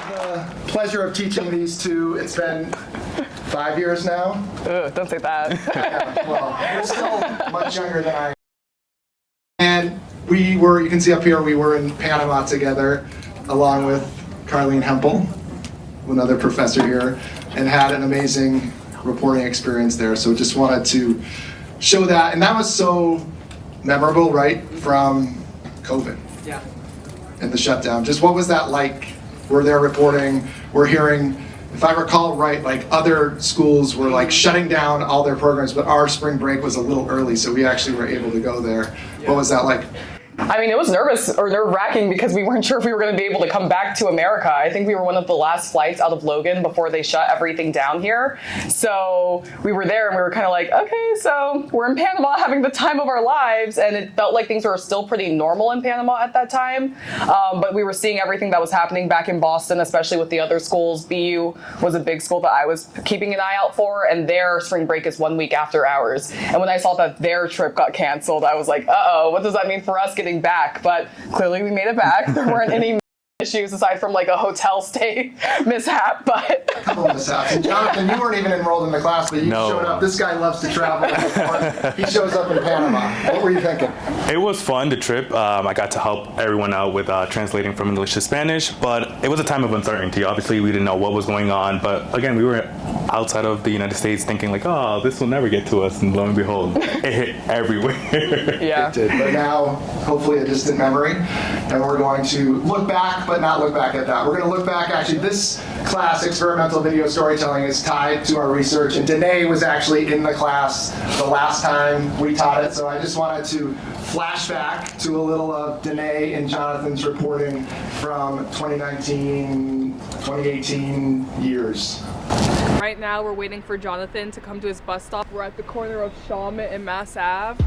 the pleasure of teaching these two. It's been 5 years now. Ugh, don't say that. Yeah, well, you're still much younger than I am. And we were, you can see up here, we were in Panama together, along with Carleen Hempel, another professor here, and had an amazing reporting experience there. So just wanted to show that. And that was so memorable, right, from COVID. Yeah. And the shutdown. Just what was that like? We're there reporting, we're hearing, if I recall right, like other schools were like shutting down all their programs, but our spring break was a little early, so we actually were able to go there. Yeah. What was that like? I mean, it was nerve-wracking because we weren't sure if we were going to be able to come back to America. I think we were one of the last flights out of Logan before they shut everything down here. So we were there and we were kind of like, okay, so we're in Panama having the time of our lives. And it felt like things were still pretty normal in Panama at that time. But we were seeing everything that was happening back in Boston, especially with the other schools. BU was a big school that I was keeping an eye out for, and their spring break is 1 week after ours. And when I saw that their trip got canceled, I was like, uh-oh, what does that mean for us getting back? But clearly we made it back. There weren't any issues aside from like a hotel stay mishap, but a couple of mishaps. And Jonathan, you weren't even enrolled in the class, but you showed up. This guy loves to travel. He shows up in Panama. What were you thinking? It was fun, the trip. I got to help everyone out with translating from English to Spanish, but it was a time of uncertainty. Obviously, we didn't know what was going on, but again, we were outside of the United States thinking like, oh, this will never get to us, and lo and behold, it hit everywhere. Yeah. It did, but now, hopefully a distant memory, and we're going to look back, but not look back at that. We're going to look back, actually, this class, Experimental Video Storytelling, is tied to our research, and Danae was actually in the class the last time we taught it, so I just wanted to flash back to a little of Danae and Jonathan's reporting from 2019, 2018 years. Right now we're waiting for Jonathan to come to his bus stop. We're at the corner of Shawmut and Mass Ave.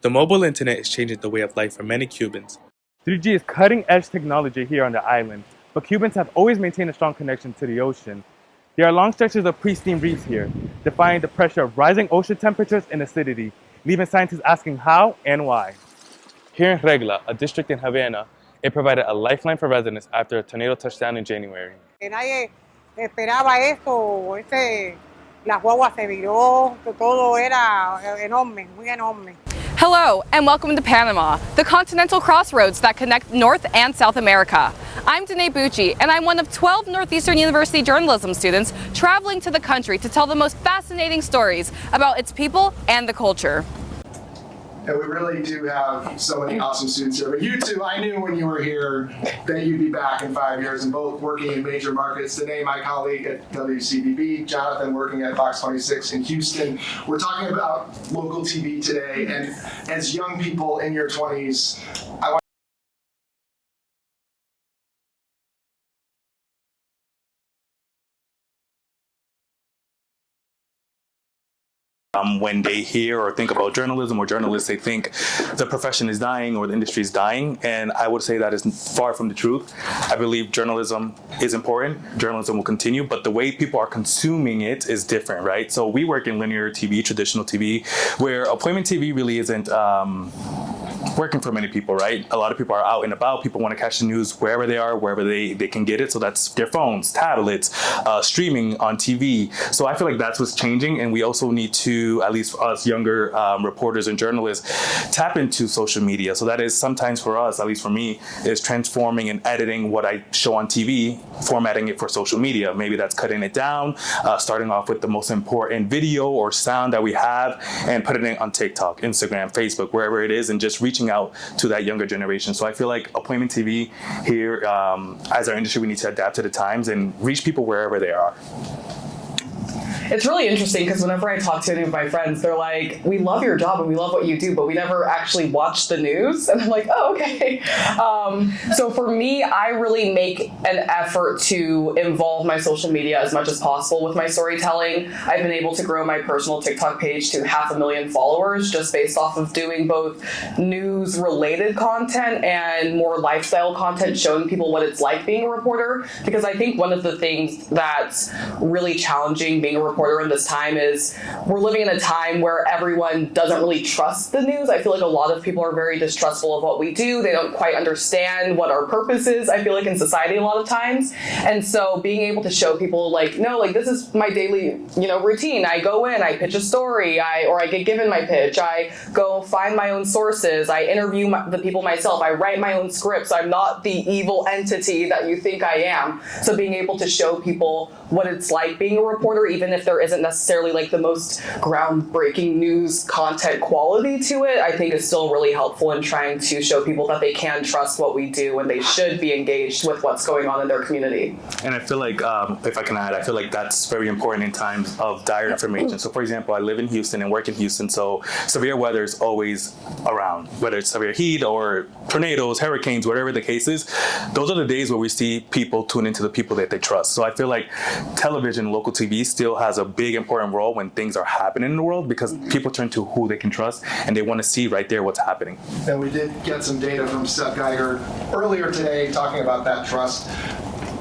The mobile internet is changing the way of life for many Cubans. 3G is cutting-edge technology here on the island, but Cubans have always maintained a strong connection to the ocean. There are long stretches of pristine reefs here, defying the pressure of rising ocean temperatures and acidity, leaving scientists asking how and why. Here in Regla, a district in Havana, it provided a lifeline for residents after a tornado touched down in January. Nadie esperaba esto, las guaguas se viró, todo era enorme, muy enorme. Hello, and welcome to Panama, the continental crossroads that connect North and South America. I'm Danae Bucci, and I'm one of 12 Northeastern University journalism students traveling to the country to tell the most fascinating stories about its people and the culture. And we really do have so many awesome students here. But you two, I knew when you were here that you'd be back in 5 years and both working in major markets. Danae, my colleague at WCBB, Jonathan working at Fox 26 in Houston. We're talking about local TV today, and as young people in your 20s, I want when they hear or think about journalism or journalists, they think the profession is dying or the industry is dying. And I would say that is far from the truth. I believe journalism is important. Journalism will continue, but the way people are consuming it is different, right? So we work in linear TV, traditional TV, where appointment TV really isn't working for many people, right? A lot of people are out and about. People want to catch the news wherever they are, wherever they can get it. So that's their phones, tablets, streaming on TV. So I feel like that's what's changing. And we also need to, at least for us younger reporters and journalists, tap into social media. So that is sometimes for us, at least for me, is transforming and editing what I show on TV, formatting it for social media. Maybe that's cutting it down, starting off with the most important video or sound that we have and putting it on TikTok, Instagram, Facebook, wherever it is, and just reaching out to that younger generation. So I feel like appointment TV here, as our industry, we need to adapt to the times and reach people wherever they are. It's really interesting because whenever I talk to any of my friends, they're like, we love your job and we love what you do, but we never actually watch the news. And I'm like, oh, okay. So for me, I really make an effort to involve my social media as much as possible with my storytelling. I've been able to grow my personal TikTok page to 500,000 followers just based off of doing both news-related content and more lifestyle content, showing people what it's like being a reporter. Because I think one of the things that's really challenging being a reporter in this time is we're living in a time where everyone doesn't really trust the news. I feel like a lot of people are very distrustful of what we do. They don't quite understand what our purpose is, I feel like, in society a lot of times. And so being able to show people like, no, like this is my daily, routine. I go in, I pitch a story, or I get given my pitch. I go find my own sources. I interview the people myself. I write my own scripts. I'm not the evil entity that you think I am. So being able to show people what it's like being a reporter, even if there isn't necessarily like the most groundbreaking news content quality to it, I think is still really helpful in trying to show people that they can trust what we do and they should be engaged with what's going on in their community. And I feel like, if I can add, I feel like that's very important in times of dire information. So for example, I live in Houston and work in Houston, so severe weather is always around, whether it's severe heat or tornadoes, hurricanes, whatever the case is. Those are the days where we see people tune into the people that they trust. So I feel like television, local TV still has a big important role when things are happening in the world, because people turn to who they can trust and they want to see right there what's happening. And we did get some data from Seth Geiger earlier today talking about that trust.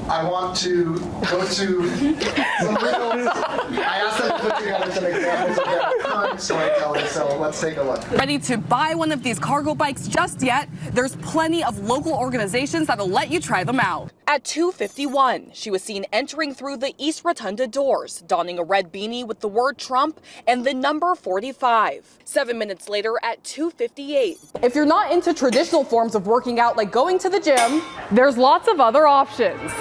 I want to go to some real, I asked them to put together some examples of their current storytelling, so let's take a look. Ready to buy one of these cargo bikes just yet? There's plenty of local organizations that'll let you try them out. At 2:51, she was seen entering through the East Rotunda doors, donning a red beanie with the word Trump and the number 45. 7 minutes later at 2:58. If you're not into traditional forms of working out like going to the gym, there's lots of other options.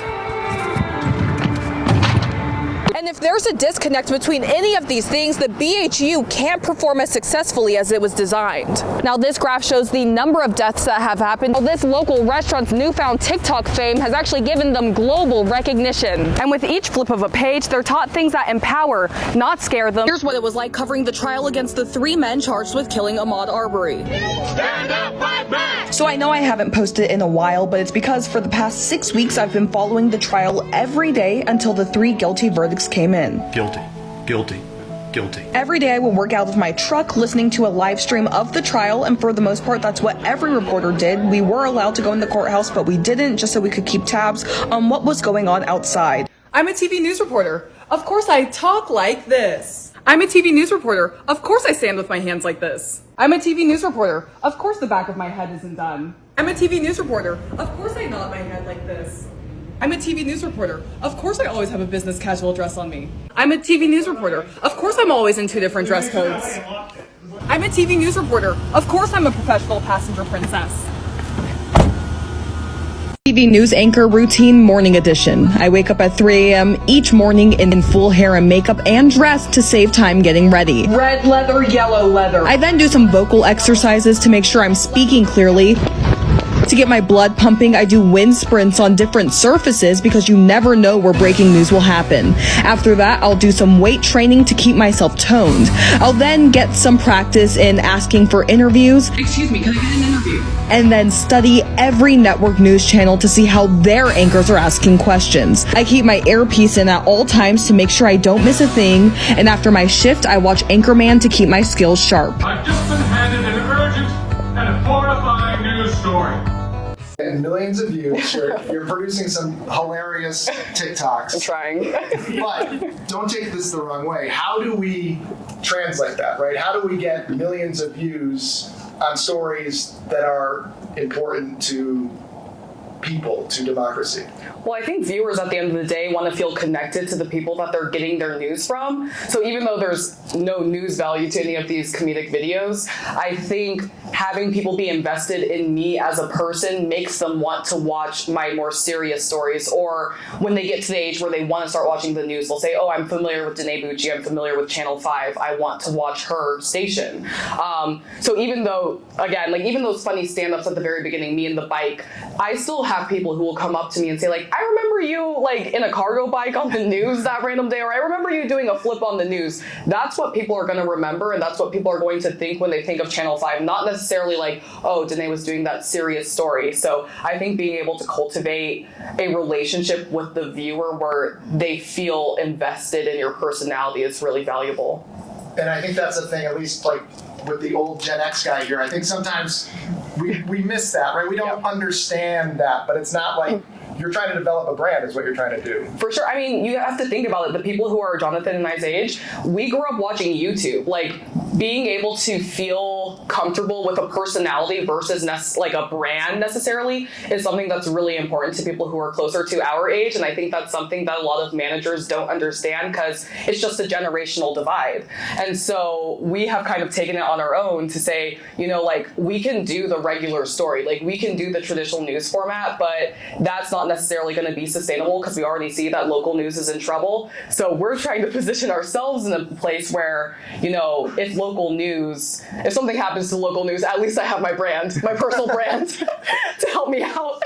And if there's a disconnect between any of these things, the BHU can't perform as successfully as it was designed. Now this graph shows the number of deaths that have happened. Well, this local restaurant's newfound TikTok fame has actually given them global recognition. And with each flip of a page, they're taught things that empower, not scare them. Here's what it was like covering the trial against the 3 men charged with killing Ahmaud Arbery. Stand up, fight back! So I know I haven't posted in a while, but it's because for the past 6 weeks I've been following the trial every day until the 3 guilty verdicts came in. Guilty, guilty, guilty. Every day I would work out of my truck listening to a live stream of the trial, and for the most part that's what every reporter did. We were allowed to go in the courthouse, but we didn't, just so we could keep tabs on what was going on outside. I'm a TV news reporter. Of course I talk like this. I'm a TV news reporter. Of course I stand with my hands like this. I'm a TV news reporter. Of course the back of my head isn't done. I'm a TV news reporter. Of course I nod my head like this. I'm a TV news reporter. Of course I always have a business casual dress on me. I'm a TV news reporter. Of course I'm always in 2 different dress codes. I'm a TV news reporter. Of course I'm a professional passenger princess. TV news anchor routine morning edition. I wake up at 3 a.m. each morning in full hair and makeup and dressed to save time getting ready. Red leather, yellow leather. I then do some vocal exercises to make sure I'm speaking clearly. To get my blood pumping, I do wind sprints on different surfaces because you never know where breaking news will happen. After that, I'll do some weight training to keep myself toned. I'll then get some practice in asking for interviews. Excuse me, can I get an interview? And then study every network news channel to see how their anchors are asking questions. I keep my earpiece in at all times to make sure I don't miss a thing. And after my shift, I watch Anchorman to keep my skills sharp. I've just been handed an urgent and horrifying news story. And millions of views. You're producing some hilarious TikToks. I'm trying. But don't take this the wrong way. How do we translate that, right? How do we get millions of views on stories that are important to people, to democracy? Well, I think viewers at the end of the day want to feel connected to the people that they're getting their news from. So even though there's no news value to any of these comedic videos, I think having people be invested in me as a person makes them want to watch my more serious stories. Or when they get to the age where they want to start watching the news, they'll say, oh, I'm familiar with Danae Bucci, I'm familiar with Channel 5, I want to watch her station. So even though, again, like even those funny stand-ups at the very beginning, me and the bike, I still have people who will come up to me and say like, I remember remember you like in a cargo bike on the news that random day, or I remember you doing a flip on the news. That's what people are going to remember, and that's what people are going to think when they think of Channel 5, not necessarily like, oh, Danae was doing that serious story. So I think being able to cultivate a relationship with the viewer where they feel invested in your personality is really valuable. And I think that's the thing, at least like with the old Gen X guy here, I think sometimes we miss that, right? We don't understand that, but it's not like you're trying to develop a brand is what you're trying to do. For sure. I mean, you have to think about it. The people who are Jonathan and I's age, we grew up watching YouTube. Like, being able to feel comfortable with a personality versus like a brand necessarily is something that's really important to people who are closer to our age. And I think that's something that a lot of managers don't understand because it's just a generational divide. And so we have kind of taken it on our own to say, you know, like, we can do the regular story. Like, we can do the traditional news format, but that's not necessarily going to be sustainable because we already see that local news is in trouble. So we're trying to position ourselves in a place where, you know, if local news, if something happens to local news, at least I have my brand, my personal brand to help me out.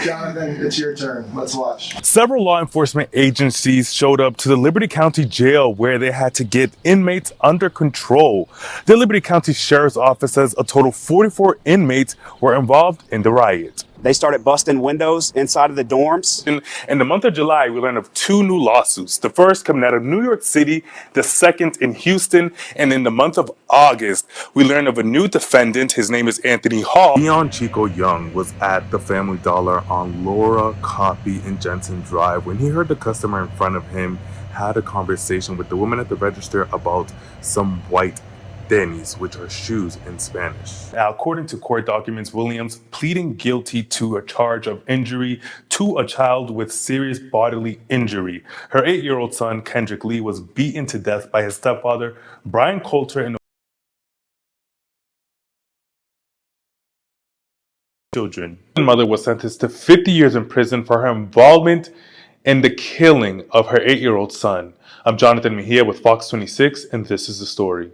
Jonathan, it's your turn. Let's watch. Several law enforcement agencies showed up to the Liberty County Jail where they had to get inmates under control. The Liberty County Sheriff's Office says a total of 44 inmates were involved in the riot. They started busting windows inside of the dorms. In the month of July, we learned of 2 new lawsuits. The first coming out of New York City, the second in Houston. And in the month of August, we learned of a new defendant. His name is Anthony Hall. Leon Chico Young was at the Family Dollar on Laura, Copy, and Jensen Drive when he heard the customer in front of him had a conversation with the woman at the register about some white tenis, which are shoes in Spanish. Now, according to court documents, Williams pleading guilty to a charge of injury to a child with serious bodily injury. Her 8-year-old son, Kendrick Lee, was beaten to death by his stepfather, Brian Coulter, and children. The mother was sentenced to 50 years in prison for her involvement in the killing of her 8-year-old son. I'm Jonathan Mejia with Fox 26, and this is the story.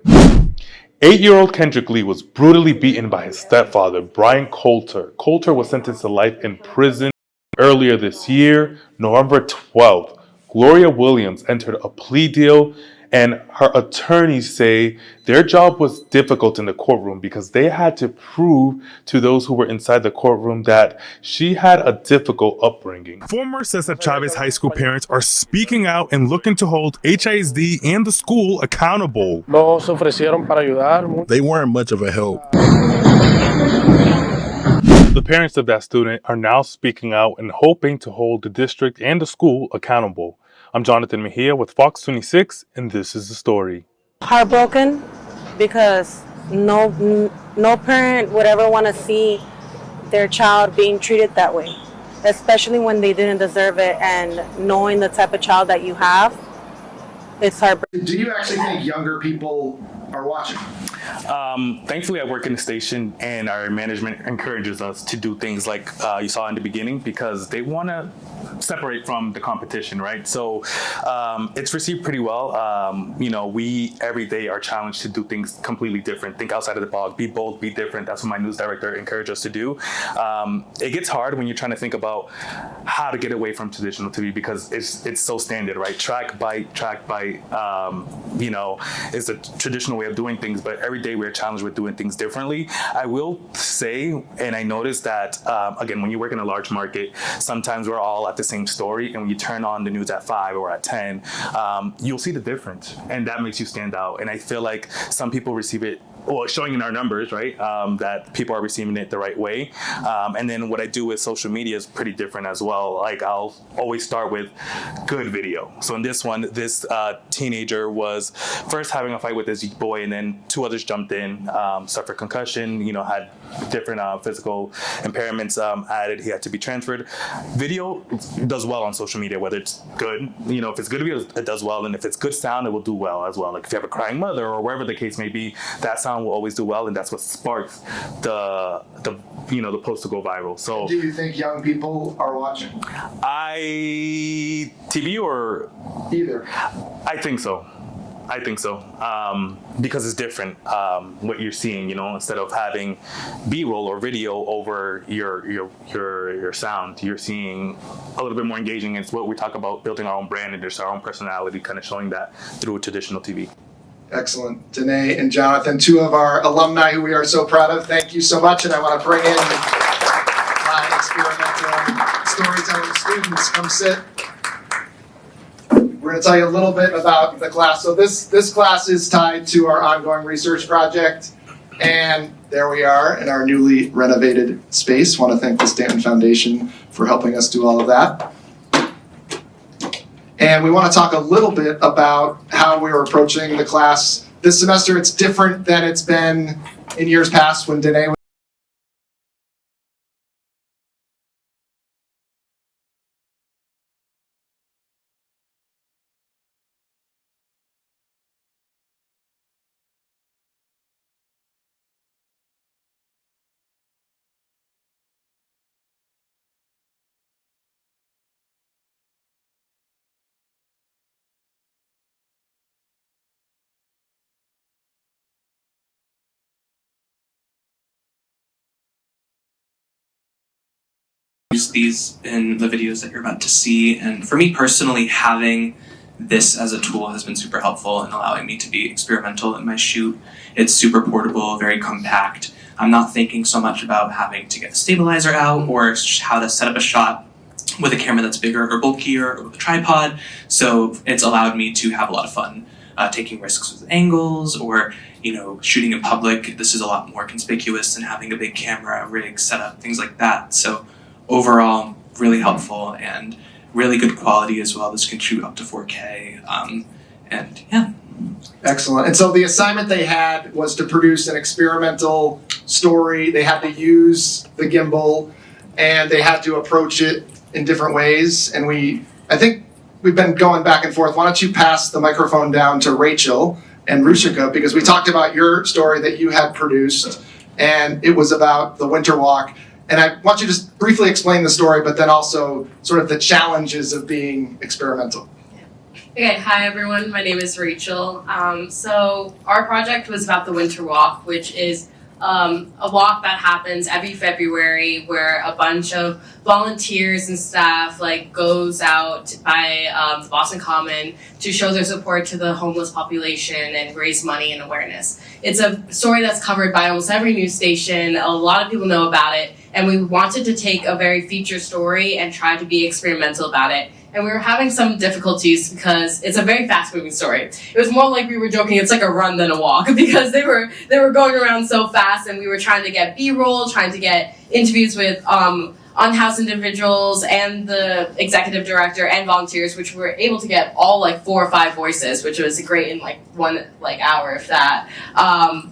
8-year-old Kendrick Lee was brutally beaten by his stepfather, Brian Coulter. Coulter was sentenced to life in prison earlier this year, November 12th. Gloria Williams entered a plea deal, and her attorneys say their job was difficult in the courtroom because they had to prove to those who were inside the courtroom that she had a difficult upbringing. Former Cesar Chavez High School parents are speaking out and looking to hold HISD and the school accountable. They weren't much of a help. The parents of that student are now speaking out and hoping to hold the district and the school accountable. I'm Jonathan Mejia with Fox 26, and this is the story. Heartbroken because no parent would ever want to see their child being treated that way, especially when they didn't deserve it, and knowing the type of child that you have, it's heartbreaking. Do you actually think younger people are watching? Thankfully, I work in the station, and our management encourages us to do things like you saw in the beginning because they want to separate from the competition, right? So it's received pretty well. You know, we every day are challenged to do things completely different, think outside of the box, be bold, be different. That's what my news director encouraged us to do. It gets hard when you're trying to think about how to get away from traditional TV because it's so standard, right? Track, bite, you know, is the traditional way of doing things, but every day we're challenged with doing things differently. I will say, and I noticed that, again, when you work in a large market, sometimes we're all at the same story, and when you turn on the news at 5 or at 10, you'll see the difference, and that makes you stand out. And I feel like some people receive it, well, showing in our numbers, right, that people are receiving it the right way. And then what I do with social media is pretty different as well. Like, I'll always start with good video. So in this one, this teenager was first having a fight with this boy, and then 2 others jumped in, suffered concussion, you know, had different physical impairments added. He had to be transferred. Video does well on social media, whether it's good, you know, if it's good video, it does well. And if it's good sound, it will do well as well. Like if you have a crying mother or wherever the case may be, that sound will always do well, and that's what sparks the you know, the post to go viral. So do you think young people are watching? TV or either? I think so. I think so, because it's different. What you're seeing, instead of having B-roll or video over your sound, you're seeing a little bit more engaging. It's what we talk about, building our own brand and just our own personality, kind of showing that through traditional TV. Excellent. Danae and Jonathan, two of our alumni who we are so proud of. Thank you so much, and I want to bring in my experimental storytelling students. Come sit. We're going to tell you a little bit about the class. So this class is tied to our ongoing research project. And there we are in our newly renovated space. Want to thank the Stanton Foundation for helping us do all of that. And we want to talk a little bit about how we're approaching the class this semester. It's different than it's been in years past when Danae was use these in the videos that you're about to see, and for me personally, having this as a tool has been super helpful in allowing me to be experimental in my shoot. It's super portable, very compact. I'm not thinking so much about having to get the stabilizer out or how to set up a shot with a camera that's bigger or bulkier or with a tripod, so it's allowed me to have a lot of fun taking risks with angles or shooting in public. This is a lot more conspicuous than having a big camera, rig, setup, things like that. So overall, really helpful and really good quality as well. This can shoot up to 4K, and yeah. Excellent. And so the assignment they had was to produce an experimental story. They had to use the gimbal, and they had to approach it in different ways. And I think we've been going back and forth. Why don't you pass the microphone down to Rachel and Ruchika, because we talked about your story that you had produced, and it was about the winter walk. And I want you to just briefly explain the story, but then also sort of the challenges of being experimental. Okay, hi everyone, my name is Rachel. So our project was about the Winter Walk, which is a walk that happens every February where a bunch of volunteers and staff goes out by the Boston Common to show their support to the homeless population and raise money and awareness. It's a story that's covered by almost every news station. A lot of people know about it, and we wanted to take a very feature story and try to be experimental about it. And we were having some difficulties because it's a very fast-moving story. It was more like we were joking, it's like a run than a walk, because they were going around so fast, and we were trying to get B-roll, trying to get interviews with unhoused individuals and the executive director and volunteers, which we were able to get all 4 or 5 voices, which was great in 1 hour, if that.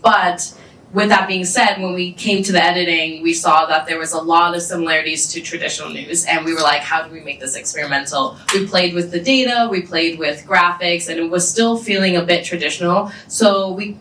But with that being said, when we came to the editing, we saw that there was a lot of similarities to traditional news, and we were like, how do we make this experimental? We played with the data, we played with graphics, and it was still feeling a bit traditional. So we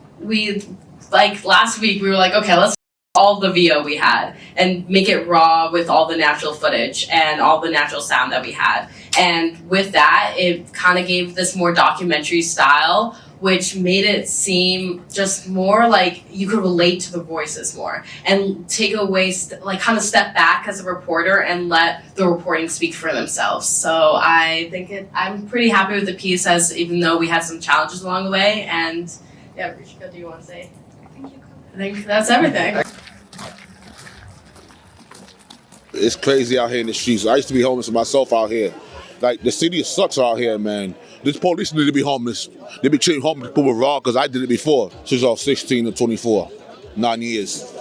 last week, we were like, okay, let's all the VO we had and make it raw with all the natural footage and all the natural sound that we had. And with that, it kind of gave this more documentary style, which made it seem just more like you could relate to the voices more and take away, kind of step back as a reporter and let the reporting speak for themselves. So I think I'm pretty happy with the piece, even though we had some challenges along the way. And yeah, Ruchika, do you want to say? I think that's everything. It's crazy out here in the streets. I used to be homeless myself out here. The city sucks out here, man. This police need to be homeless. They be treating homeless people raw because I did it before. Since I was 16 to 24, 9 years.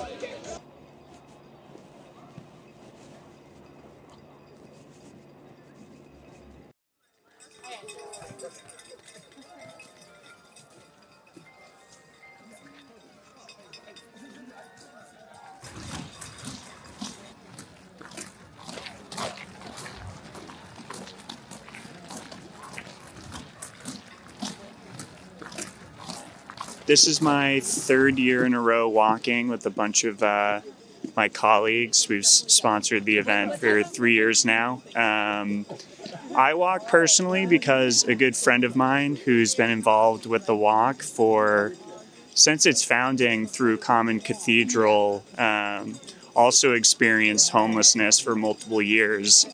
This is my 3rd year in a row walking with a bunch of my colleagues. We've sponsored the event for 3 years now. I walk personally because a good friend of mine who's been involved with the walk since its founding through Common Cathedral also experienced homelessness for multiple years.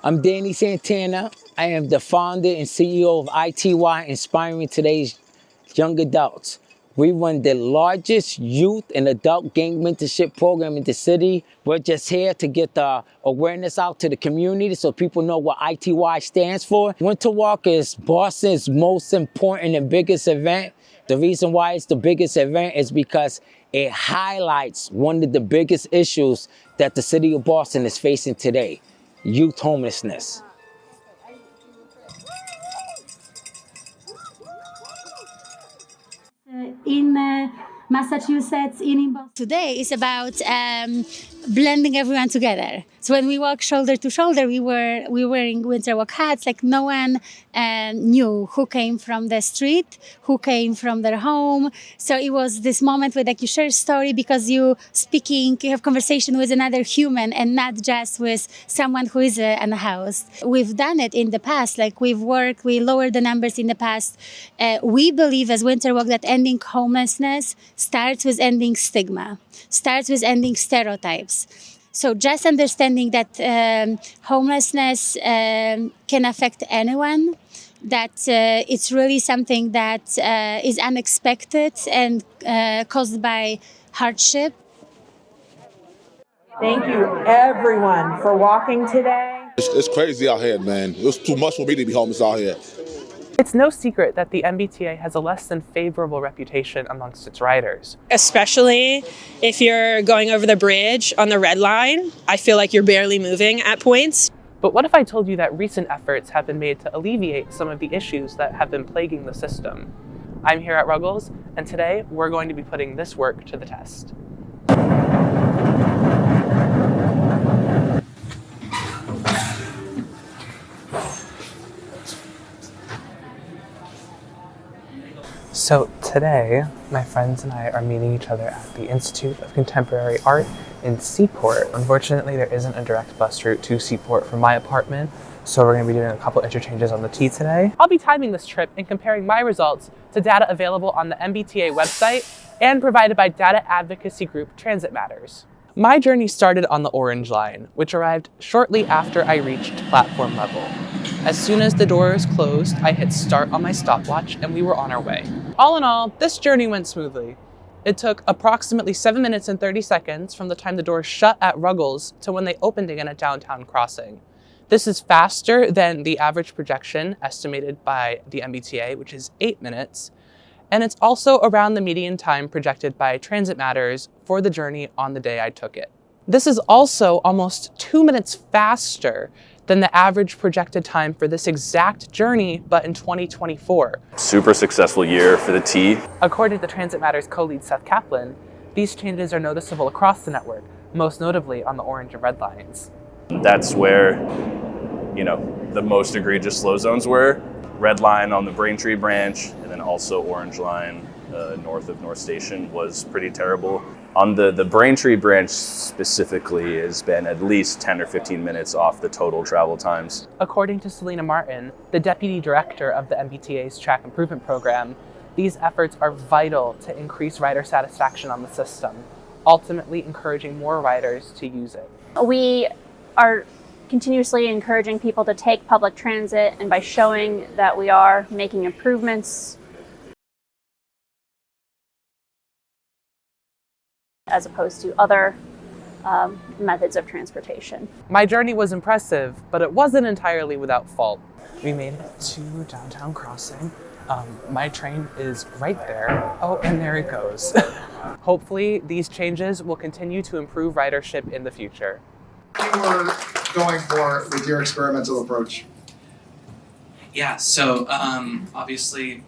I'm Danny Santana. I am the founder and CEO of ITY, Inspiring Today's Young Adults. We run the largest youth and adult gang mentorship program in the city. We're just here to get the awareness out to the community so people know what ITY stands for. Winter Walk is Boston's most important and biggest event. The reason why it's the biggest event is because it highlights one of the biggest issues that the city of Boston is facing today, youth homelessness. In Massachusetts, in Boston. Today is about blending everyone together. So when we walk shoulder to shoulder, we were wearing winter walk hats. Like no one knew who came from the street, who came from their home. So it was this moment where like you share a story because you have conversation with another human and not just with someone who is in a house. We've done it in the past. Like we lowered the numbers in the past. We believe as Winter Walk that ending homelessness starts with ending stigma, starts with ending stereotypes. So just understanding that homelessness can affect anyone, that it's really something that is unexpected and caused by hardship. Thank you, everyone, for walking today. It's crazy out here, man. It was too much for me to be homeless out here. It's no secret that the MBTA has a less than favorable reputation amongst its riders. Especially if you're going over the bridge on the red line, I feel like you're barely moving at points. But what if I told you that recent efforts have been made to alleviate some of the issues that have been plaguing the system? I'm here at Ruggles, and today we're going to be putting this work to the test. So today, my friends and I are meeting each other at the Institute of Contemporary Art in Seaport. Unfortunately, there isn't a direct bus route to Seaport from my apartment, so we're going to be doing a couple interchanges on the T today. I'll be timing this trip and comparing my results to data available on the MBTA website and provided by data advocacy group Transit Matters. My journey started on the Orange Line, which arrived shortly after I reached platform level. As soon as the doors closed, I hit start on my stopwatch and we were on our way. All in all, this journey went smoothly. It took approximately 7 minutes and 30 seconds from the time the doors shut at Ruggles to when they opened again at Downtown Crossing. This is faster than the average projection estimated by the MBTA, which is 8 minutes. And it's also around the median time projected by Transit Matters for the journey on the day I took it. This is also almost 2 minutes faster than the average projected time for this exact journey, but in 2024. Super successful year for the T. According to Transit Matters co-lead Seth Kaplan, these changes are noticeable across the network, most notably on the orange and red lines. That's where, the most egregious slow zones were. Red line on the Braintree branch, and then also orange line north of North Station was pretty terrible. On the Braintree branch specifically has been at least 10 or 15 minutes off the total travel times. According to Selena Martin, the deputy director of the MBTA's track improvement program, these efforts are vital to increase rider satisfaction on the system, ultimately encouraging more riders to use it. We are continuously encouraging people to take public transit, and by showing that we are making improvements as opposed to other methods of transportation. My journey was impressive, but it wasn't entirely without fault. We made it to Downtown Crossing. My train is right there. Oh, and there it goes. Hopefully, these changes will continue to improve ridership in the future. What you were going for with your experimental approach? Yeah, so obviously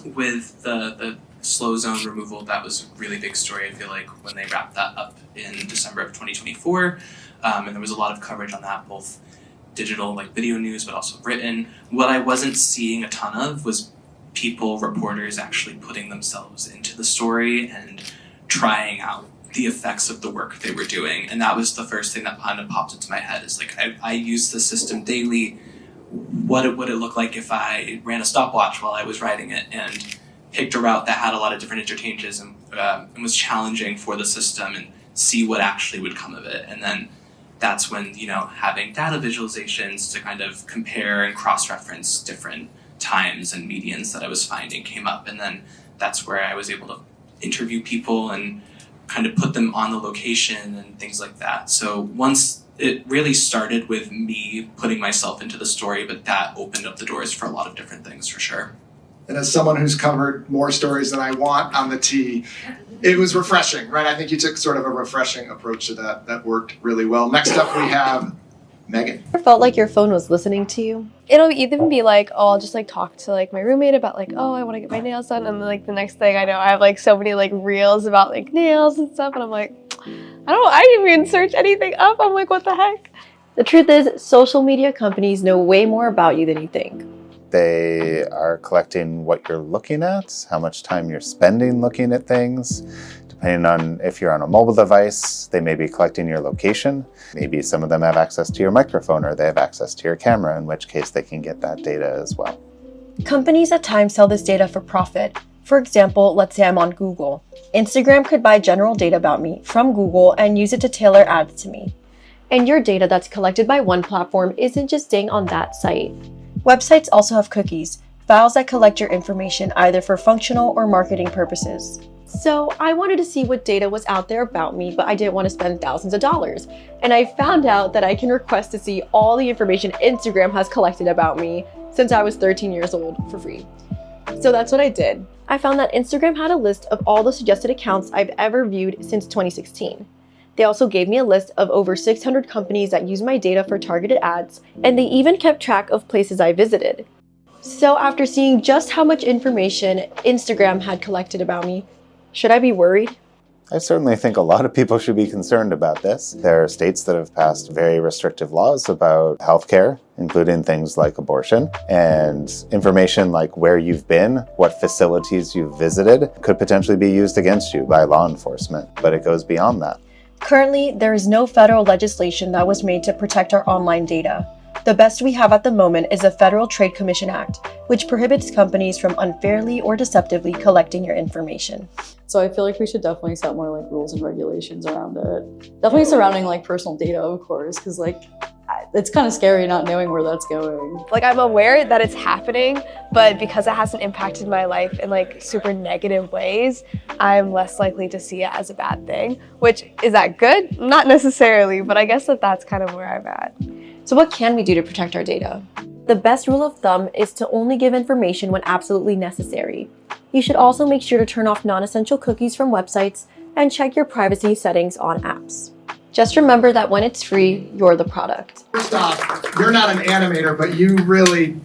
with the slow zone removal, that was a really big story. I feel like when they wrapped that up in December of 2024, and there was a lot of coverage on that, both digital, like video news, but also written. What I wasn't seeing a ton of was reporters actually putting themselves into the story and trying out the effects of the work they were doing. And that was the first thing that kind of popped into my head is like, I use the system daily. What would it look like if I ran a stopwatch while I was writing it and picked a route that had a lot of different interchanges and was challenging for the system, and see what actually would come of it. And then that's when, having data visualizations to kind of compare and cross-reference different times and medians that I was finding came up. And then that's where I was able to interview people and kind of put them on the location and things like that. So once it really started with me putting myself into the story, but that opened up the doors for a lot of different things for sure. And as someone who's covered more stories than I want on the T, it was refreshing, right? I think you took sort of a refreshing approach to that. That worked really well. Next up, we have Megan. Ever felt like your phone was listening to you? It'll even be like, oh, I'll just like talk to like my roommate about like, oh, I want to get my nails done, and then like the next thing I know, I have like so many like reels about like nails and stuff, and I'm like, I didn't even search anything up. I'm like, what the heck? The truth is, social media companies know way more about you than you think. They are collecting what you're looking at, how much time you're spending looking at things. Depending on if you're on a mobile device, they may be collecting your location. Maybe some of them have access to your microphone or they have access to your camera, in which case they can get that data as well. Companies at times sell this data for profit. For example, let's say I'm on Google. Instagram could buy general data about me from Google and use it to tailor ads to me. And your data that's collected by one platform isn't just staying on that site. Websites also have cookies, files that collect your information either for functional or marketing purposes. So I wanted to see what data was out there about me, but I didn't want to spend thousands of dollars. And I found out that I can request to see all the information Instagram has collected about me since I was 13 years old for free. So that's what I did. I found that Instagram had a list of all the suggested accounts I've ever viewed since 2016. They also gave me a list of over 600 companies that use my data for targeted ads, and they even kept track of places I visited. So after seeing just how much information Instagram had collected about me, should I be worried? I certainly think a lot of people should be concerned about this. There are states that have passed very restrictive laws about healthcare, including things like abortion, and information like where you've been, what facilities you've visited, could potentially be used against you by law enforcement, but it goes beyond that. Currently, there is no federal legislation that was made to protect our online data. The best we have at the moment is the Federal Trade Commission Act, which prohibits companies from unfairly or deceptively collecting your information. So I feel like we should definitely set more like rules and regulations around it. Definitely surrounding like personal data, of course, because like it's kind of scary not knowing where that's going. Like, I'm aware that it's happening, but because it hasn't impacted my life in like super negative ways, I'm less likely to see it as a bad thing. Which, is that good? Not necessarily, but I guess that's kind of where I'm at. So what can we do to protect our data? The best rule of thumb is to only give information when absolutely necessary. You should also make sure to turn off non-essential cookies from websites and check your privacy settings on apps. Just remember that when it's free, you're the product. First off, you're not an animator, but you really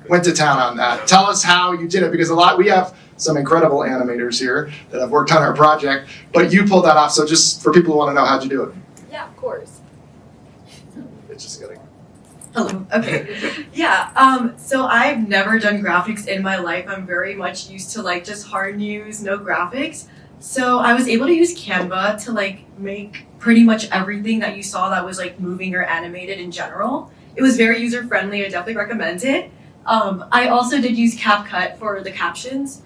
went to town on that. Tell us how you did it, because we have some incredible animators here that have worked on our project, but you pulled that off. So just for people who want to know, how'd you do it? Yeah, of course. It's just getting. Hello. Okay. Yeah. So I've never done graphics in my life. I'm very much used to like just hard news, no graphics. So I was able to use Canva to like make pretty much everything that you saw that was like moving or animated in general. It was very user friendly. I definitely recommend it. I also did use CapCut for the captions.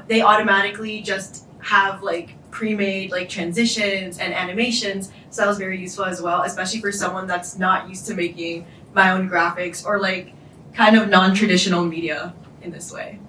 They automatically just have like pre-made like transitions and animations. So that was very useful as well, especially for someone that's not used to making my own graphics or like kind of non-traditional media in this way.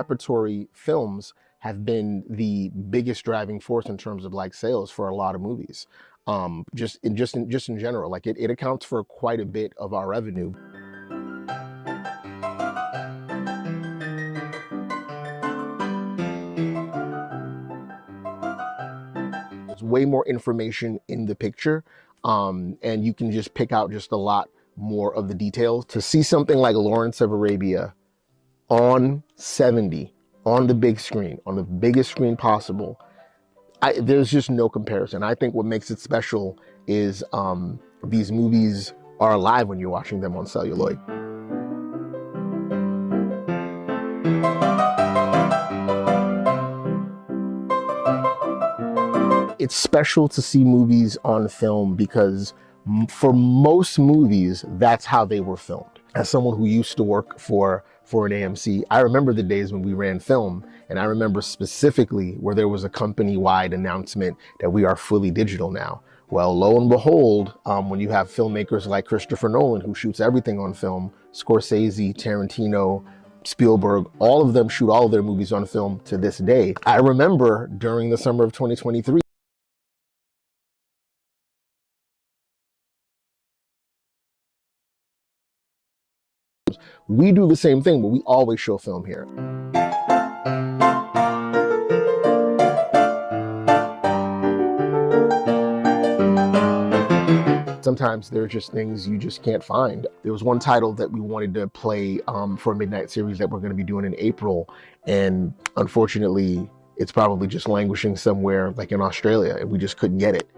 repertory films have been the biggest driving force in terms of like sales for a lot of movies. Just in general, like it accounts for quite a bit of our revenue. There's way more information in the picture, and you can just pick out just a lot more of the details. To see something like Lawrence of Arabia on 70, on the big screen, on the biggest screen possible, there's just no comparison. I think what makes it special is these movies are alive when you're watching them on celluloid. It's special to see movies on film because for most movies, that's how they were filmed. As someone who used to work for an AMC, I remember the days when we ran film, and I remember specifically where there was a company-wide announcement that we are fully digital now. Well, lo and behold, when you have filmmakers like Christopher Nolan, who shoots everything on film, Scorsese, Tarantino, Spielberg, all of them shoot all of their movies on film to this day. I remember during the summer of 2023, we do the same thing, but we always show film here. Sometimes there are just things you just can't find. There was one title that we wanted to play for a midnight series that we're going to be doing in April, and unfortunately, it's probably just languishing somewhere like in Australia, and we just couldn't get it.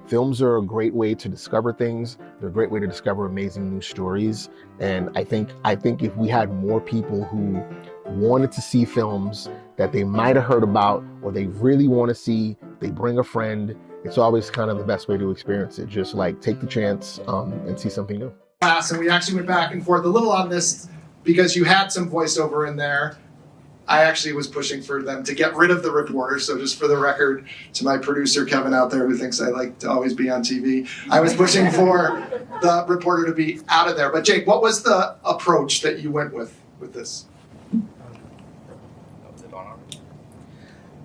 Films are a great way to discover things. They're a great way to discover amazing new stories. And I think if we had more people who wanted to see films that they might have heard about or they really want to see, they bring a friend. It's always kind of the best way to experience it. Just like take the chance and see something new. And we actually went back and forth a little on this because you had some voiceover in there. I actually was pushing for them to get rid of the reporter. So just for the record, to my producer, Kevin, out there who thinks I like to always be on TV, I was pushing for the reporter to be out of there. But Jake, what was the approach that you went with this?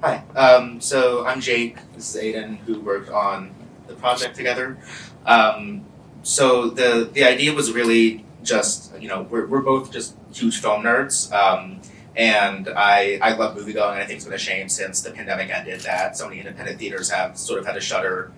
Hi, so I'm Jake. This is Aiden, who worked on the project together. So the idea was really just, we're both just huge film nerds. And I love moviegoing, and I think it's been a shame since the pandemic ended that so many independent theaters have sort of had to shutter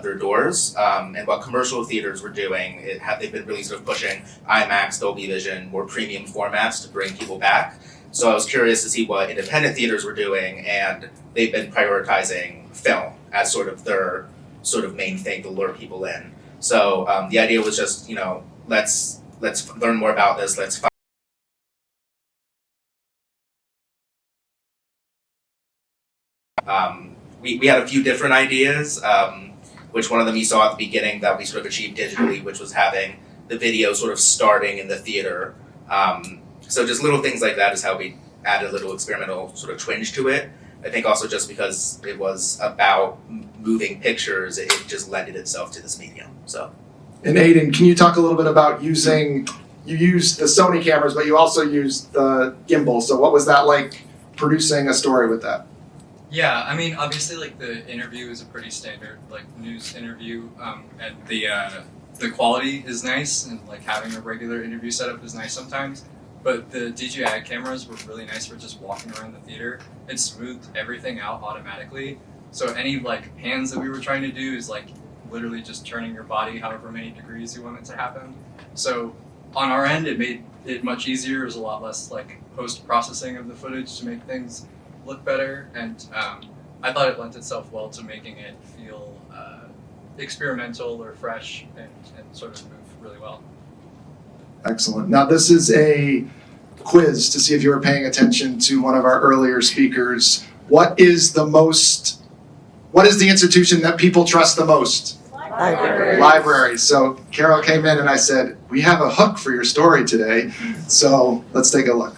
their doors. And what commercial theaters were doing, they've been really sort of pushing IMAX, Dolby Vision, more premium formats to bring people back. So I was curious to see what independent theaters were doing, and they've been prioritizing film as sort of their sort of main thing to lure people in. So the idea was just, let's learn more about this. Let's find we had a few different ideas, which one of them you saw at the beginning that we sort of achieved digitally, which was having the video sort of starting in the theater. So just little things like that is how we added a little experimental sort of twinge to it. I think also just because it was about moving pictures, it just lended itself to this medium. So. And Aiden, can you talk a little bit about you used the Sony cameras, but you also used the gimbal. So what was that like producing a story with that? Yeah, I mean, obviously, like, the interview is a pretty standard, like, news interview, and the quality is nice, and, like, having a regular interview setup is nice sometimes, but the DJI cameras were really nice for just walking around the theater. It smoothed everything out automatically, so any, like, pans that we were trying to do is, like, literally just turning your body however many degrees you want it to happen. So, on our end, it made it much easier. It was a lot less, like, post-processing of the footage to make things look better, and I thought it lent itself well to making it feel experimental or fresh and sort of move really well. Excellent. Now this is a quiz to see if you were paying attention to one of our earlier speakers. What is the institution that people trust the most? Library. So Carol came in and I said, we have a hook for your story today. So let's take a look.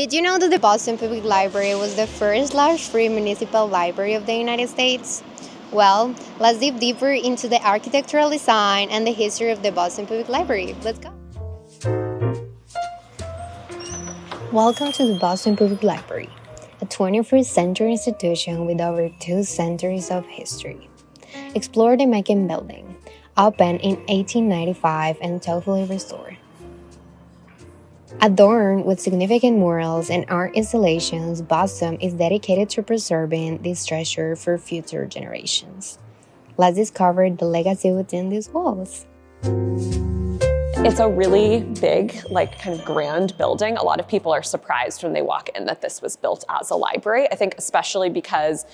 Did you know that the Boston Public Library was the first large free municipal library of the United States? Well, let's dive deeper into the architectural design and the history of the Boston Public Library. Let's go. Welcome to the Boston Public Library, a 21st century institution with over 2 centuries of history. Explore the Macon Building, opened in 1895 and totally restored. Adorned with significant murals and art installations, Boston is dedicated to preserving this treasure for future generations. Let's discover the legacy within these walls. It's a really big, kind of grand building. A lot of people are surprised when they walk in that this was built as a library. I think especially because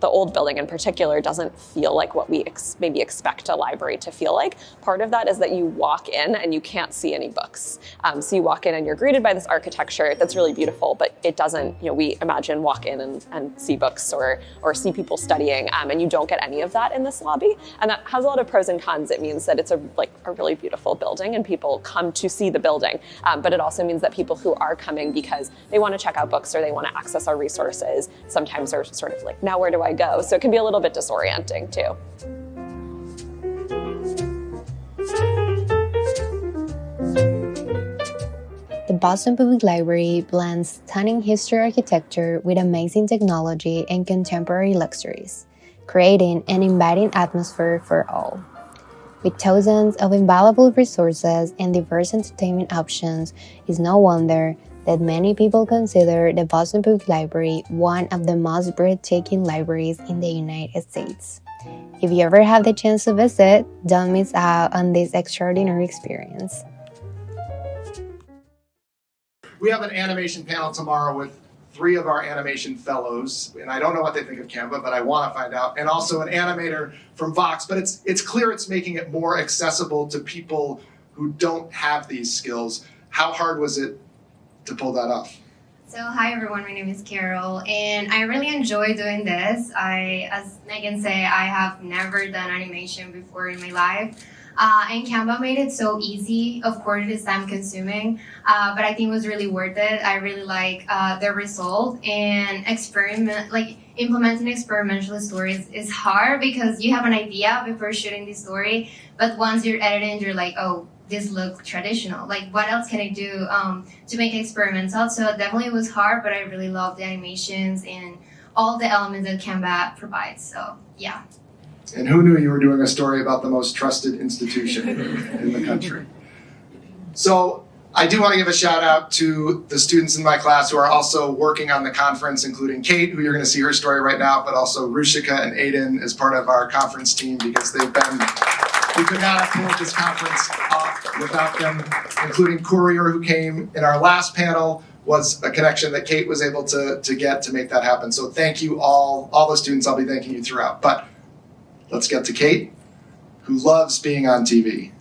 the old building in particular doesn't feel like what we maybe expect a library to feel like. Part of that is that you walk in and you can't see any books. So you walk in and you're greeted by this architecture that's really beautiful, but it doesn't, we imagine walk in and see books or see people studying, and you don't get any of that in this lobby. And that has a lot of pros and cons. It means that it's a really beautiful building and people come to see the building, but it also means that people who are coming because they want to check out books or they want to access our resources sometimes are sort of like, now where do I go? So it can be a little bit disorienting too. The Boston Public Library blends stunning history architecture with amazing technology and contemporary luxuries, creating an inviting atmosphere for all. With thousands of invaluable resources and diverse entertainment options, it's no wonder that many people consider the Boston Public Library one of the most breathtaking libraries in the United States. If you ever have the chance to visit, don't miss out on this extraordinary experience. We have an animation panel tomorrow with 3 of our animation fellows, and I don't know what they think of Canva, but I want to find out, and also an animator from Vox, but it's clear it's making it more accessible to people who don't have these skills. How hard was it to pull that off? So hi everyone, my name is Carol, and I really enjoy doing this. As Megan said, I have never done animation before in my life. And Canva made it so easy. Of course, it is time consuming, but I think it was really worth it. I really like the result, and implementing experimental stories is hard because you have an idea before shooting the story, but once you're editing, you're like, oh, this looks traditional. Like, what else can I do to make experimental? So definitely it was hard, but I really love the animations and all the elements that Canva provides. So yeah. And who knew you were doing a story about the most trusted institution in the country? So I do want to give a shout out to the students in my class who are also working on the conference, including Kate, who you're going to see her story right now, but also Rushika and Aiden as part of our conference team, because we could not have pulled this conference off without them, including Courier, who came in our last panel, was a connection that Kate was able to get to make that happen. So thank you all the students. I'll be thanking you throughout. But let's get to Kate, who loves being on TV.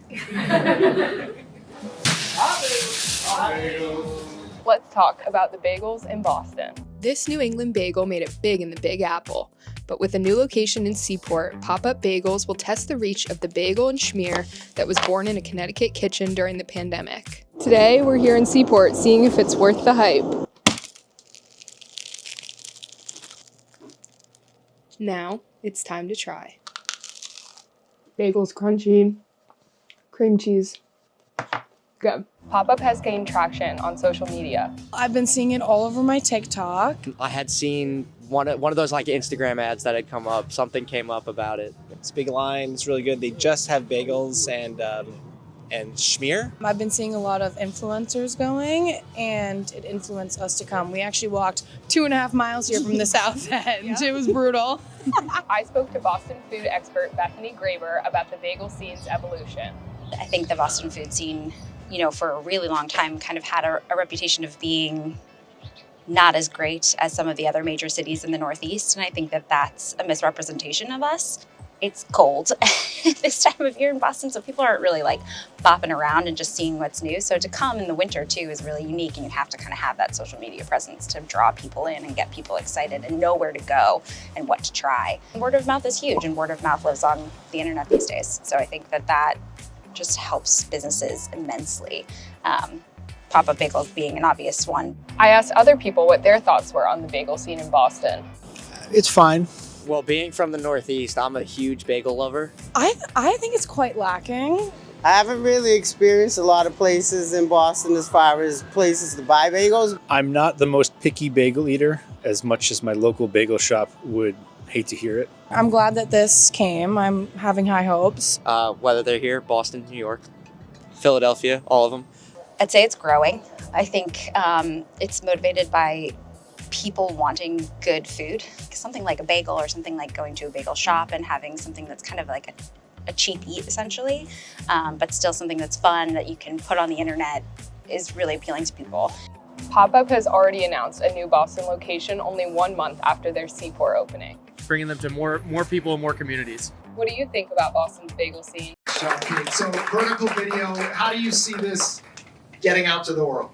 Let's talk about the bagels in Boston. This New England bagel made it big in the Big Apple. But with a new location in Seaport, Pop-Up Bagels will test the reach of the bagel and schmear that was born in a Connecticut kitchen during the pandemic. Today, we're here in Seaport seeing if it's worth the hype. Now, it's time to try. Bagel's crunchy, cream cheese, good. Pop-Up has gained traction on social media. I've been seeing it all over my TikTok. I had seen one of those Instagram ads that had come up. Something came up about it. It's a big line. It's really good. They just have bagels and schmear. I've been seeing a lot of influencers going, and it influenced us to come. We actually walked 2.5 miles here from the South End. It was brutal. I spoke to Boston food expert Bethany Graber about the bagel scene's evolution. I think the Boston food scene, for a really long time kind of had a reputation of being not as great as some of the other major cities in the Northeast. And I think that that's a misrepresentation of us. It's cold this time of year in Boston, so people aren't really bopping around and just seeing what's new. So to come in the winter too is really unique, and you have to kind of have that social media presence to draw people in and get people excited and know where to go and what to try. And word of mouth is huge, and word of mouth lives on the internet these days. So I think that just helps businesses immensely. Pop-Up Bagels being an obvious one. I asked other people what their thoughts were on the bagel scene in Boston. It's fine. Well, being from the Northeast, I'm a huge bagel lover. I think it's quite lacking. I haven't really experienced a lot of places in Boston as far as places to buy bagels. I'm not the most picky bagel eater, as much as my local bagel shop would hate to hear it. I'm glad that this came. I'm having high hopes. Whether they're here, Boston, New York, Philadelphia, all of them. I'd say it's growing. I think it's motivated by people wanting good food. Something like a bagel or something like going to a bagel shop and having something that's kind of like a cheap eat essentially, but still something that's fun that you can put on the internet is really appealing to people. Pop-Up has already announced a new Boston location only 1 month after their Seaport opening. Bringing them to more people and more communities. What do you think about Boston's bagel scene? Okay, so vertical video, how do you see this getting out to the world?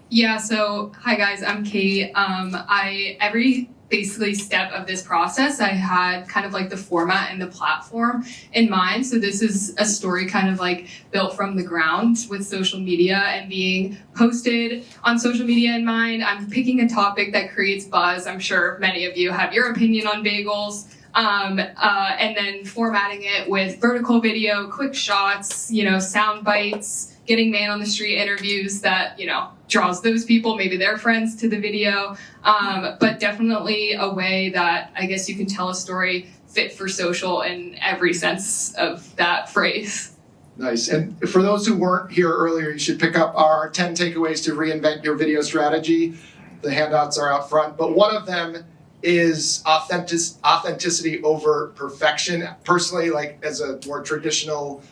Yeah, so hi guys, I'm Kate. Every basically step of this process, I had kind of like the format and the platform in mind. So this is a story kind of like built from the ground with social media and being posted on social media in mind. I'm picking a topic that creates buzz. I'm sure many of you have your opinion on bagels. And then formatting it with vertical video, quick shots, sound bites, getting man on the street interviews that, draws those people, maybe their friends to the video. But definitely a way that I guess you can tell a story fit for social in every sense of that phrase. Nice. And for those who weren't here earlier, you should pick up our 10 takeaways to reinvent your video strategy. The handouts are out front, but one of them is authenticity over perfection. Personally, like as a more traditional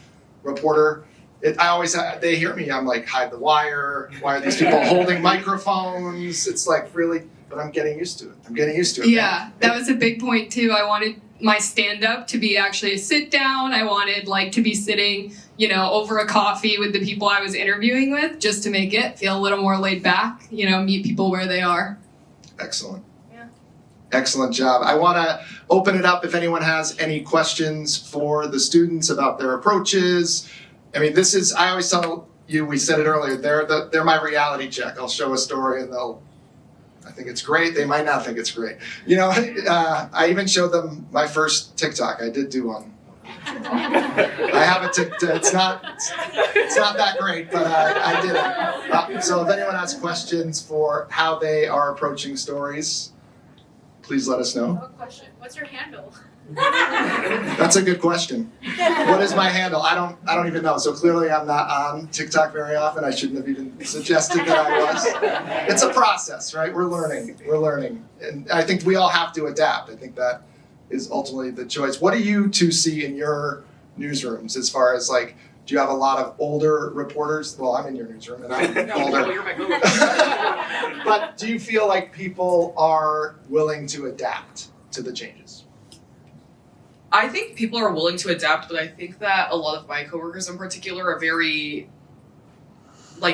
reporter, they hear me, I'm like, hide the wire. Why are these people holding microphones? It's like really, but I'm getting used to it. Yeah, that was a big point too. I wanted my stand-up to be actually a sit down. I wanted to be sitting, over a coffee with the people I was interviewing with, just to make it feel a little more laid back, meet people where they are. Excellent. Excellent job. I want to open it up if anyone has any questions for the students about their approaches. I mean, I always tell you, we said it earlier, they're my reality check. I'll show a story and I think it's great. They might not think it's great. I even showed them my first TikTok. I did do one. I have a TikTok. It's not that great, but I did it. So if anyone has questions for how they are approaching stories, please let us know. Question. What's your handle? That's a good question. What is my handle? I don't even know. So clearly I'm not on TikTok very often. I shouldn't have even suggested that I was. It's a process, right? We're learning. And I think we all have to adapt. I think that is ultimately the choice. What do you two see in your newsrooms as far as do you have a lot of older reporters? Well, I'm in your newsroom and I'm older. You're my co-host. But do you feel like people are willing to adapt to the changes? I think people are willing to adapt, but I think that a lot of my coworkers in particular are very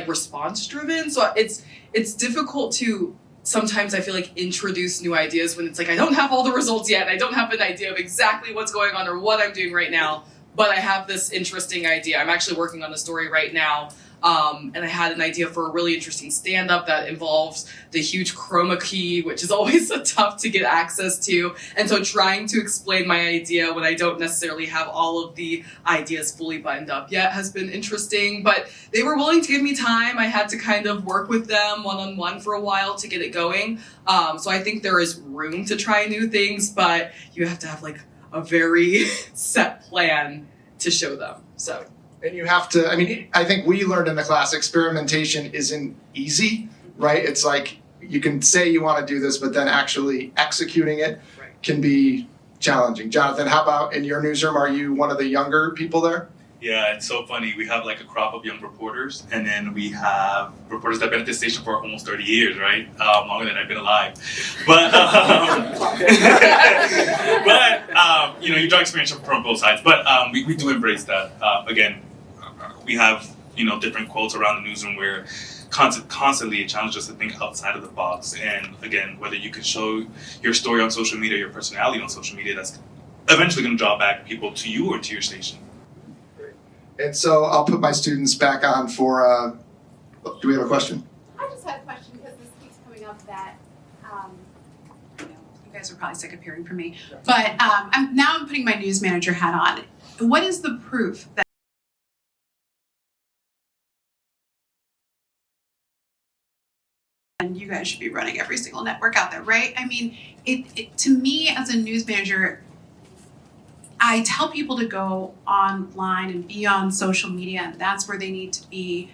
response driven. So it's difficult to sometimes I feel like introduce new ideas when it's I don't have all the results yet. I don't have an idea of exactly what's going on or what I'm doing right now, but I have this interesting idea. I'm actually working on a story right now. And I had an idea for a really interesting stand-up that involves the huge chroma key, which is always tough to get access to. And so trying to explain my idea when I don't necessarily have all of the ideas fully buttoned up yet has been interesting. But they were willing to give me time. I had to kind of work with them one-on-one for a while to get it going. So I think there is room to try new things, but you have to have a very set plan to show them. So. And you have to, I think we learned in the class, experimentation isn't easy, right? It's you can say you want to do this, but then actually executing it can be challenging. Jonathan, how about in your newsroom? Are you one of the younger people there? Yeah, it's so funny. We have a crop of young reporters, and then we have reporters that have been at this station for almost 30 years, right? Longer than I've been alive. But, you draw experience from both sides. But we do embrace that. Again, we have, different quotes around the newsroom where constantly it challenges us to think outside of the box. And again, whether you can show your story on social media, your personality on social media, that's eventually going to draw back people to you or to your station. And so I'll put my students back on for a Do we have a question? I just had a question because this keeps coming up that, you guys are probably sick of hearing from me, but I'm putting my news manager hat on. What is the proof that and you guys should be running every single network out there, right? I mean, it to me as a news manager, I tell people to go online and be on social media, and that's where they need to be.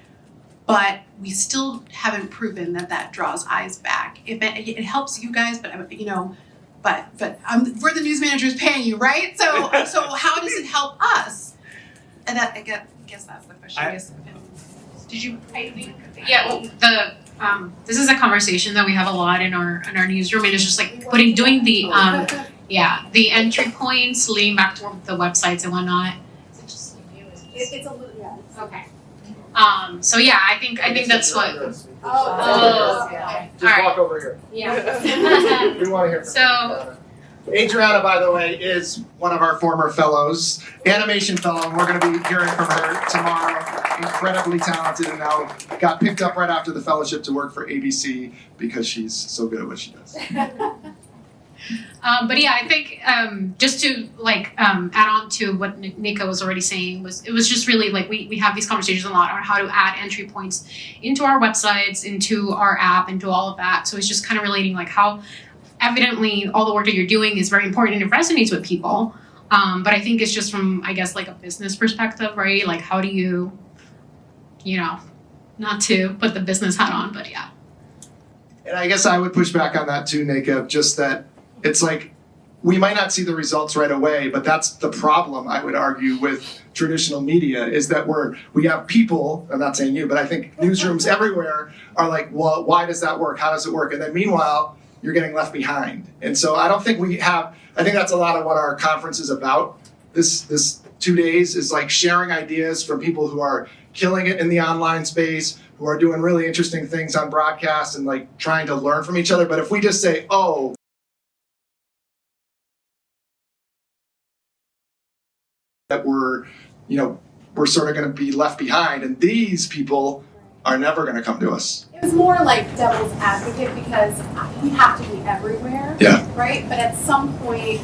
But we still haven't proven that draws eyes back. If it helps you guys, but we're the news managers paying you, right? So how does it help us? And that I guess that's the question. Did you? Yeah. Well, this is a conversation that we have a lot in our newsroom, and it's just like doing the the entry points leading back to the websites and whatnot. It's a little okay. So yeah, I think that's what. Just walk over here. Yeah. We want to hear from you. Adriana, by the way, is one of our former fellows, animation fellow, and we're going to be hearing from her tomorrow. Incredibly talented, and now got picked up right after the fellowship to work for ABC because she's so good at what she does. But yeah, I think just to add on to what Nika was already saying it was just really like we have these conversations a lot on how to add entry points into our websites, into our app, into all of that. So it's just kind of relating like how evidently all the work that you're doing is very important and it resonates with people. But I think it's just from, I guess, like a business perspective, right? Like how do you, not to put the business hat on, but yeah. And I guess I would push back on that too, Nika, just that it's like we might not see the results right away, but that's the problem, I would argue, with traditional media is that we have people, I'm not saying you, but I think newsrooms everywhere are like, well, why does that work? How does it work? And then meanwhile, you're getting left behind. And so I think that's a lot of what our conference is about. This 2 days is like sharing ideas from people who are killing it in the online space, who are doing really interesting things on broadcast and like trying to learn from each other. But if we just say, oh, that we're sort of going to be left behind and these people are never going to come to us. It was more like devil's advocate because we have to be everywhere, right? But at some point,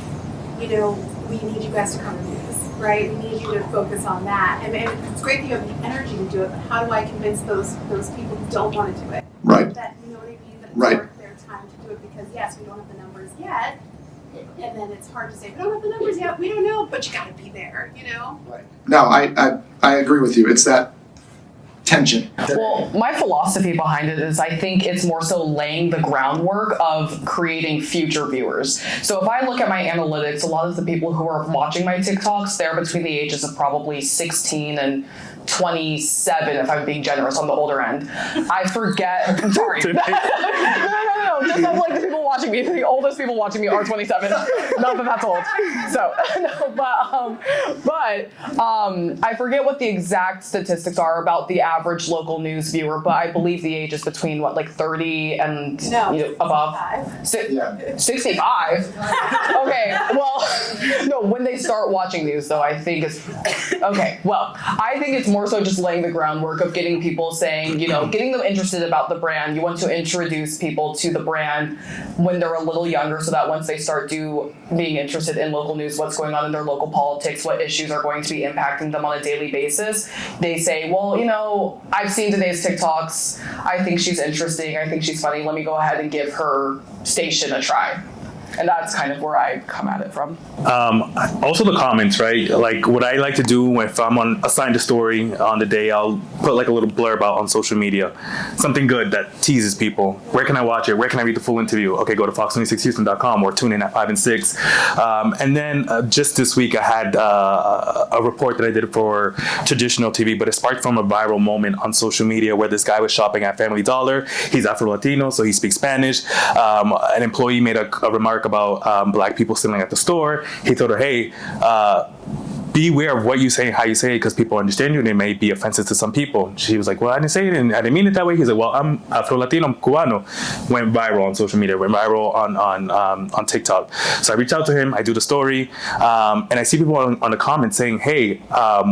we need you guys to come and do this, right? We need you to focus on that. And it's great that you have the energy to do it, but how do I convince those people who don't want to do it? Right. That, you know what I mean? That it's right. worth their time to do it because, yes, we don't have the numbers yet. And then it's hard to say, we don't have the numbers yet, we don't know, but you got to be there, Right. No, I agree with you. It's that tension. Well, my philosophy behind it is I think it's more so laying the groundwork of creating future viewers. So if I look at my analytics, a lot of the people who are watching my TikToks, they're between the ages of probably 16 and 27, if I'm being generous on the older end. I forget. Sorry. No. Just of like the people watching me, the oldest people watching me are 27. Not that that's old. So, no, but I forget what the exact statistics are about the average local news viewer, but I believe the age is between 30 and above. 65. Okay, well, no, when they start watching news though, I think it's okay. Well, I think it's more so just laying the groundwork of getting people saying, getting them interested about the brand. You want to introduce people to the brand when they're a little younger so that once they start being interested in local news, what's going on in their local politics, what issues are going to be impacting them on a daily basis, they say, well, I've seen today's TikToks. I think she's interesting. I think she's funny. Let me go ahead and give her station a try. And that's kind of where I come at it from. Also the comments, right? Like what I like to do if I'm assigned a story on the day, I'll put like a little blurb out on social media. Something good that teases people. Where can I watch it? Where can I read the full interview? Okay, go to fox26houston.com or tune in at 5 and 6. And then just this week I had a report that I did for traditional TV, but it sparked from a viral moment on social media where this guy was shopping at Family Dollar. He's Afro-Latino, so he speaks Spanish. An employee made a remark about black people stealing at the store. He told her, hey, be aware of what you say and how you say it, because people understand you and it may be offensive to some people. She was like, well, I didn't say it and I didn't mean it that way. He's like, well, I'm Afro-Latino, I'm Cubano. Went viral on social media, went viral on TikTok. So I reached out to him, I do the story, and I see people on the comments saying, hey,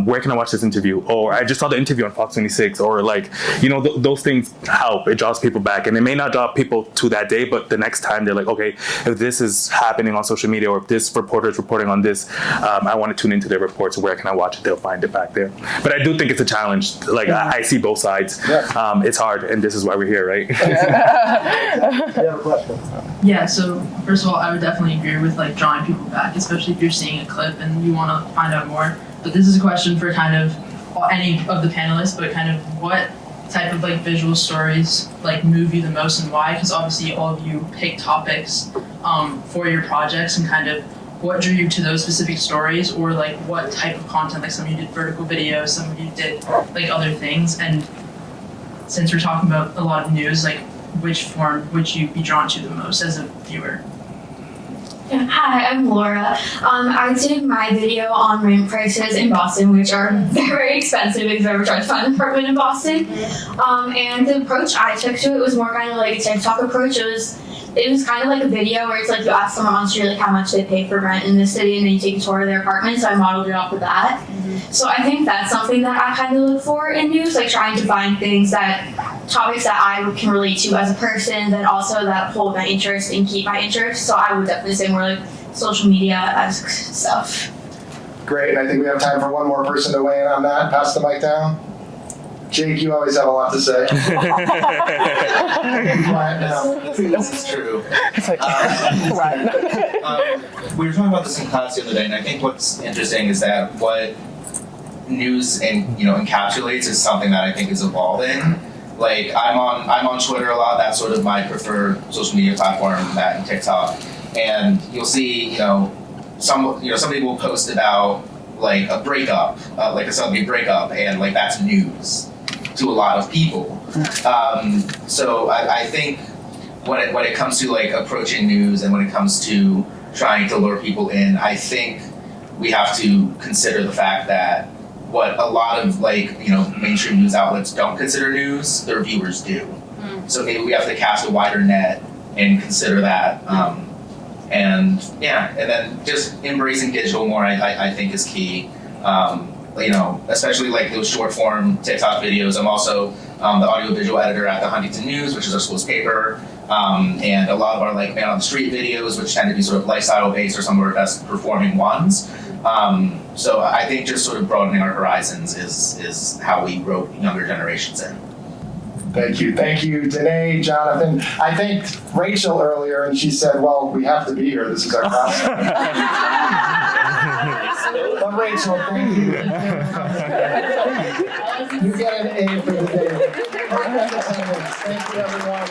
where can I watch this interview? Or I just saw the interview on Fox 26, or like, you know, those things help. It draws people back, and it may not draw people to that day, but the next time they're like, okay, if this is happening on social media, or if this reporter is reporting on this, I want to tune into their reports. Where can I watch it? They'll find it back there. But I do think it's a challenge. Like I see both sides. It's hard, and this is why we're here, right? You have a question? Yeah, so first of all, I would definitely agree with like drawing people back, especially if you're seeing a clip and you want to find out more. But this is a question for kind of any of the panelists, but kind of what type of like visual stories like move you the most and why? Because obviously all of you pick topics for your projects, and kind of what drew you to those specific stories, or like what type of content, like some of you did vertical videos, some of you did like other things. And since we're talking about a lot of news, like which form would you be drawn to the most as a viewer? Hi, I'm Laura. I did my video on rent prices in Boston, which are very expensive if you've ever tried to find an apartment in Boston. And the approach I took to it was more kind of like a TikTok approach. It was kind of like a video where it's like you ask someone on the street like how much they pay for rent in the city, and then you take a tour of their apartment. So I modeled it off of that. So I think that's something that I kind of look for in news, like trying to find topics that I can relate to as a person, that also that hold my interest and keep my interest. So I would definitely say more like social media-esque stuff. Great, and I think we have time for one more person to weigh in on that. Pass the mic down. Jake, you always have a lot to say. Quiet now. This is true. We were talking about this in class the other day, and I think what's interesting is that what news encapsulates is something that I think is evolving. Like I'm on Twitter a lot. That's sort of my preferred social media platform, that and TikTok. And you'll see, somebody will post about like a breakup, like a celebrity breakup, and like that's news to a lot of people. So I think when it comes to like approaching news, and when it comes to trying to lure people in, I think we have to consider the fact that what a lot of mainstream news outlets don't consider news, their viewers do. So maybe we have to cast a wider net and consider that. And then just embracing digital more, I think is key. Especially like those short form TikTok videos. I'm also the audio visual editor at the Huntington News, which is our school's paper. And a lot of our like man on the street videos, which tend to be sort of lifestyle based, or some of our best performing ones. So I think just sort of broadening our horizons is how we rope younger generations in. Thank you, Danae, Jonathan. I thanked Rachel earlier, and she said, well, we have to be here. This is our class. But Rachel, thank you. You get an A for the day. Thank you, everyone.